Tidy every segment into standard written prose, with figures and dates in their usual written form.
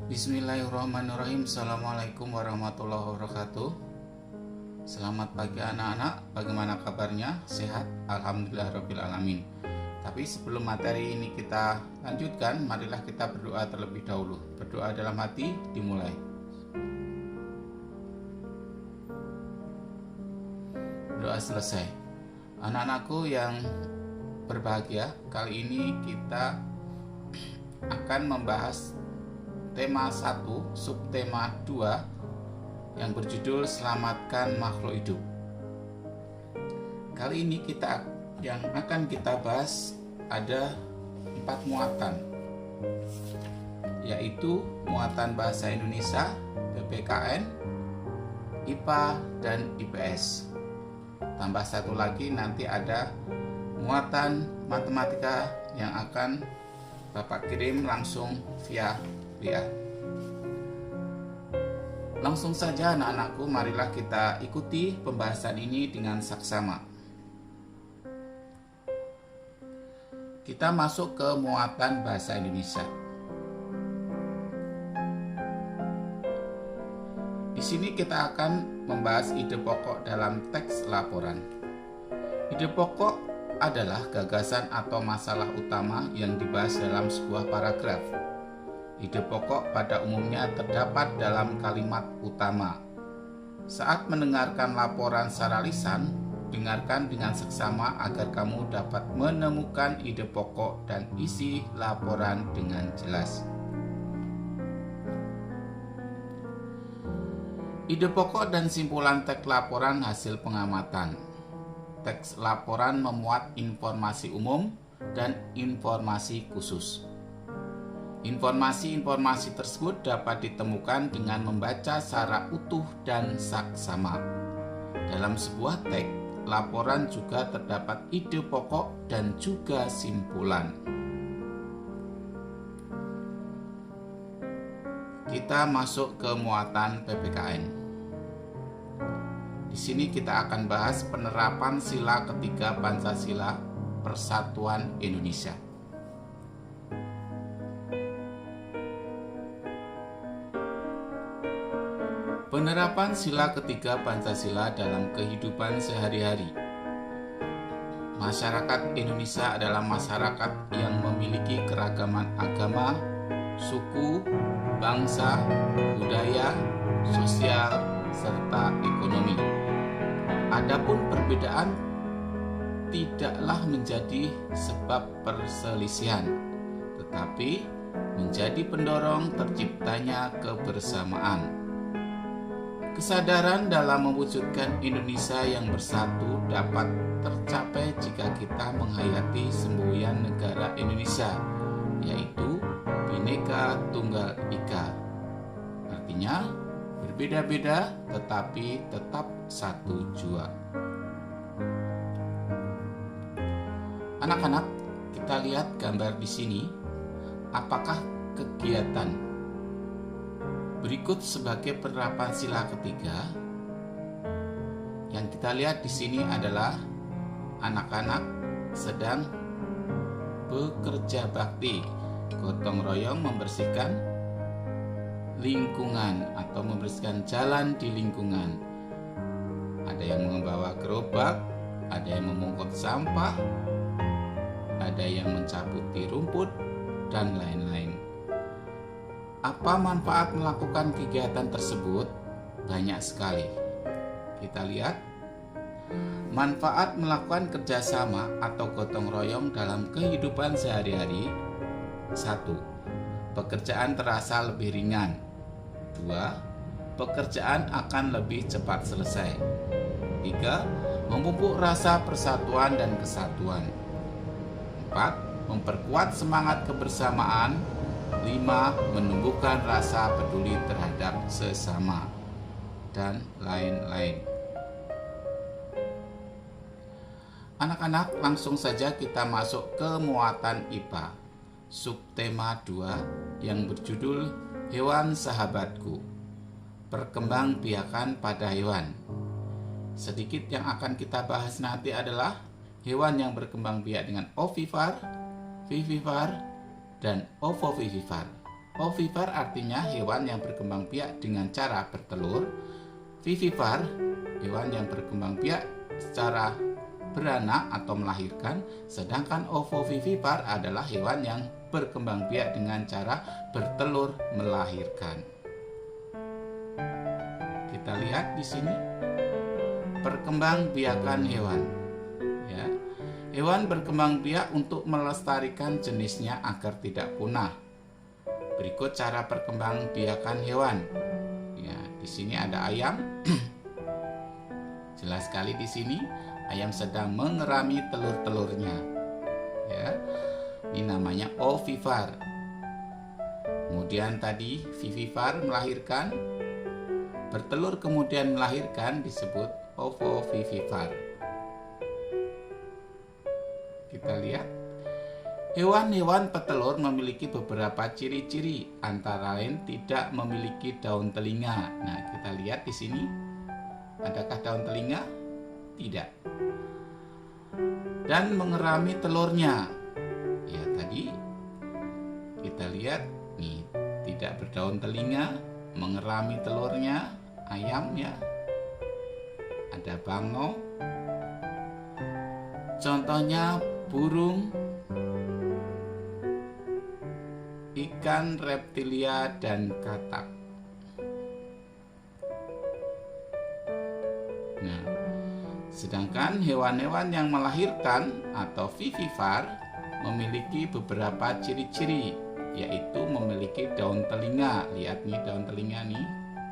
Bismillahirrahmanirrahim. Assalamualaikum warahmatullahi wabarakatuh. Selamat pagi anak-anak. Bagaimana kabarnya? Sehat? Alhamdulillahirrabbilalamin. Tapi sebelum materi ini kita lanjutkan, marilah kita berdoa terlebih dahulu. Berdoa dalam hati dimulai. Doa selesai. Anak-anakku yang berbahagia, kali ini kita akan membahas tema 1, subtema 2 yang berjudul Selamatkan Makhluk Hidup. Kali ini yang akan kita bahas ada 4 muatan, yaitu muatan bahasa Indonesia, PPKN, IPA, dan IPS. Tambah satu lagi nanti ada muatan matematika yang akan Bapak kirim langsung via WA. Langsung saja anak-anakku, marilah kita ikuti pembahasan ini dengan saksama. Kita masuk ke muatan bahasa Indonesia. Di sini kita akan membahas ide pokok dalam teks laporan. Ide pokok adalah gagasan atau masalah utama yang dibahas dalam sebuah paragraf. Ide pokok pada umumnya terdapat dalam kalimat utama. Saat mendengarkan laporan secara lisan, dengarkan dengan seksama agar kamu dapat menemukan ide pokok dan isi laporan dengan jelas. Ide pokok dan simpulan teks laporan hasil pengamatan. Teks laporan memuat informasi umum dan informasi khusus. Informasi-informasi tersebut dapat ditemukan dengan membaca secara utuh dan saksama. Dalam sebuah teks laporan juga terdapat ide pokok dan juga simpulan. Kita masuk ke muatan PPKN. Di sini kita akan bahas penerapan sila ketiga Pancasila Persatuan Indonesia. Penerapan sila ketiga Pancasila dalam kehidupan sehari-hari. Masyarakat Indonesia adalah masyarakat yang memiliki keragaman agama, suku, bangsa, budaya, sosial, serta ekonomi. Adapun perbedaan tidaklah menjadi sebab perselisihan, tetapi menjadi pendorong terciptanya kebersamaan. Kesadaran dalam mewujudkan Indonesia yang bersatu dapat tercapai jika kita menghayati semboyan negara Indonesia, yaitu Bhinneka Tunggal Ika. Artinya, berbeda-beda tetapi tetap satu jua. Anak-anak, kita lihat gambar di sini. Apakah kegiatan berikut sebagai penerapan sila ketiga? Yang kita lihat di sini adalah anak-anak sedang bekerja bakti, gotong royong membersihkan lingkungan atau membersihkan jalan di lingkungan. Ada yang membawa gerobak, ada yang memungut sampah, ada yang mencabuti rumput, dan lain-lain. Apa manfaat melakukan kegiatan tersebut? Banyak sekali. Kita lihat manfaat melakukan kerjasama atau gotong royong dalam kehidupan sehari-hari. 1. Pekerjaan terasa lebih ringan. 2. Pekerjaan akan lebih cepat selesai. 3. Memupuk rasa persatuan dan kesatuan. 4. Memperkuat semangat kebersamaan. 5. Menumbuhkan rasa peduli terhadap sesama, dan lain-lain. Anak-anak, langsung saja kita masuk ke muatan IPA, subtema 2 yang berjudul Hewan Sahabatku, Perkembangbiakan pada Hewan. Sedikit yang akan kita bahas nanti adalah hewan yang berkembang biak dengan ovipar, vivipar, dan ovovivipar. Ovipar artinya hewan yang berkembang biak dengan cara bertelur. Vivipar, hewan yang berkembang biak secara beranak atau melahirkan. Sedangkan ovovivipar adalah hewan yang berkembang biak dengan cara bertelur melahirkan. Kita lihat di sini perkembangbiakan hewan. Ya. Hewan berkembang biak untuk melestarikan jenisnya agar tidak punah. Berikut cara perkembangbiakan hewan. Ya, di sini ada ayam. Jelas sekali di sini ayam sedang mengerami telur-telurnya. Ya, ini namanya ovipar. Kemudian tadi vivipar melahirkan, bertelur kemudian melahirkan disebut ovovivipar. Kita lihat. Hewan-hewan petelur memiliki beberapa ciri-ciri, antara lain tidak memiliki daun telinga. Nah, kita lihat di sini, adakah daun telinga? Tidak. Dan mengerami telurnya. Ya, tadi kita lihat nih, tidak berdaun telinga, mengerami telurnya, ayam ya. Ada bangau. Contohnya burung, ikan, reptilia, dan katak. Nah, sedangkan hewan-hewan yang melahirkan atau vivipar memiliki beberapa ciri-ciri, yaitu memiliki daun telinga. Lihat nih daun telinga nih,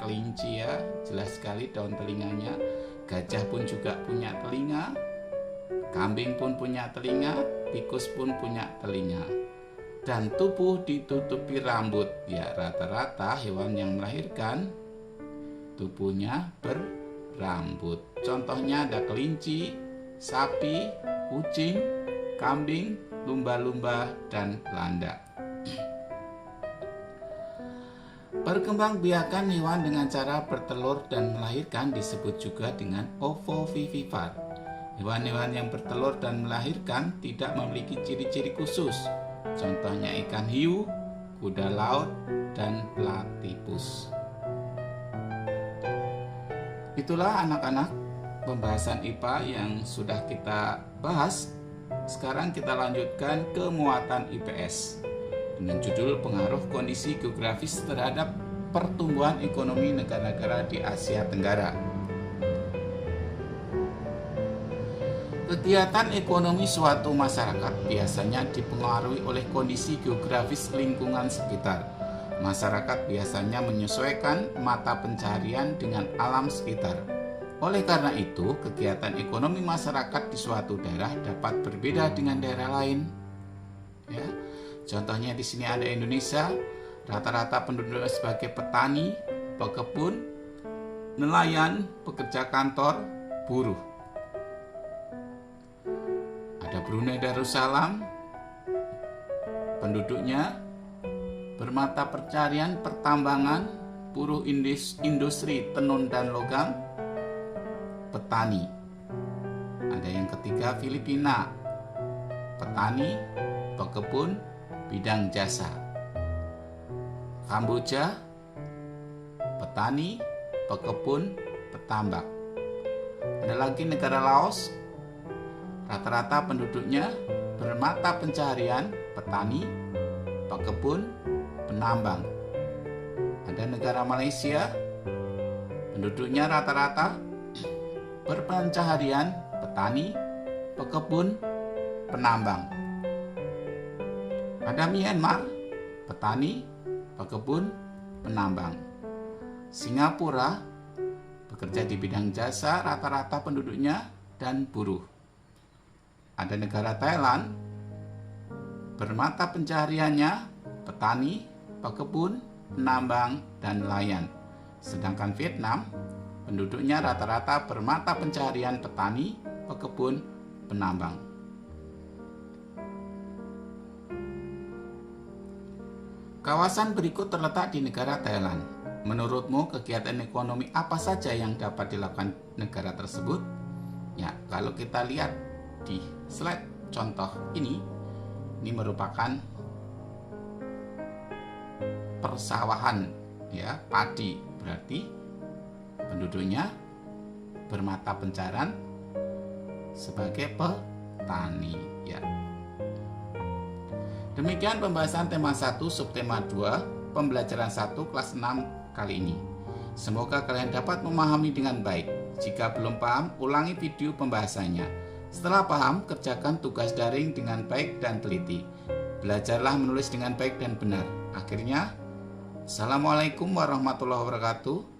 kelinci ya, jelas sekali daun telinganya. Gajah pun juga punya telinga, kambing pun punya telinga, tikus pun punya telinga. Dan tubuh ditutupi rambut. Ya, rata-rata hewan yang melahirkan tubuhnya berambut. Contohnya ada kelinci, sapi, kucing, kambing, lumba-lumba, dan landak. Perkembangbiakan hewan dengan cara bertelur dan melahirkan disebut juga dengan ovovivipar. Hewan-hewan yang bertelur dan melahirkan tidak memiliki ciri-ciri khusus. Contohnya ikan hiu, kuda laut, dan platypus. Itulah anak-anak pembahasan IPA yang sudah kita bahas. Sekarang kita lanjutkan ke muatan IPS dengan judul pengaruh kondisi geografis terhadap pertumbuhan ekonomi negara-negara di Asia Tenggara. Kegiatan ekonomi suatu masyarakat biasanya dipengaruhi oleh kondisi geografis lingkungan sekitar. Masyarakat biasanya menyesuaikan mata pencaharian dengan alam sekitar. Oleh karena itu, kegiatan ekonomi masyarakat di suatu daerah dapat berbeda dengan daerah lain. Ya. Contohnya di sini ada Indonesia, rata-rata penduduknya sebagai petani, pekebun, nelayan, pekerja kantor, buruh. Ada Brunei Darussalam, penduduknya bermata pencarian pertambangan, buruh industri tenun dan logam, petani. Ada yang ketiga Filipina, petani, pekebun, bidang jasa. Kamboja, petani, pekebun, petambak. Ada lagi negara Laos, rata-rata penduduknya bermata pencaharian petani, pekebun, penambang. Ada negara Malaysia, penduduknya rata-rata berpencaharian petani, pekebun, penambang. Ada Myanmar, petani, pekebun, penambang. Singapura, bekerja di bidang jasa, rata-rata penduduknya dan buruh. Ada negara Thailand, bermata pencahariannya petani, pekebun, penambang, dan nelayan. Sedangkan Vietnam, penduduknya rata-rata bermata pencaharian petani, pekebun, penambang. Kawasan berikut terletak di negara Thailand. Menurutmu kegiatan ekonomi apa saja yang dapat dilakukan negara tersebut? Ya, kalau kita lihat di slide contoh ini merupakan persawahan, ya, padi, berarti penduduknya bermata pencarian sebagai petani, ya. Demikian pembahasan tema 1 subtema 2 pembelajaran 1 kelas 6 kali ini. Semoga kalian dapat memahami dengan baik. Jika belum paham, ulangi video pembahasannya. Setelah paham, kerjakan tugas daring dengan baik dan teliti. Belajarlah menulis dengan baik dan benar. Akhirnya, Assalamualaikum warahmatullahi wabarakatuh.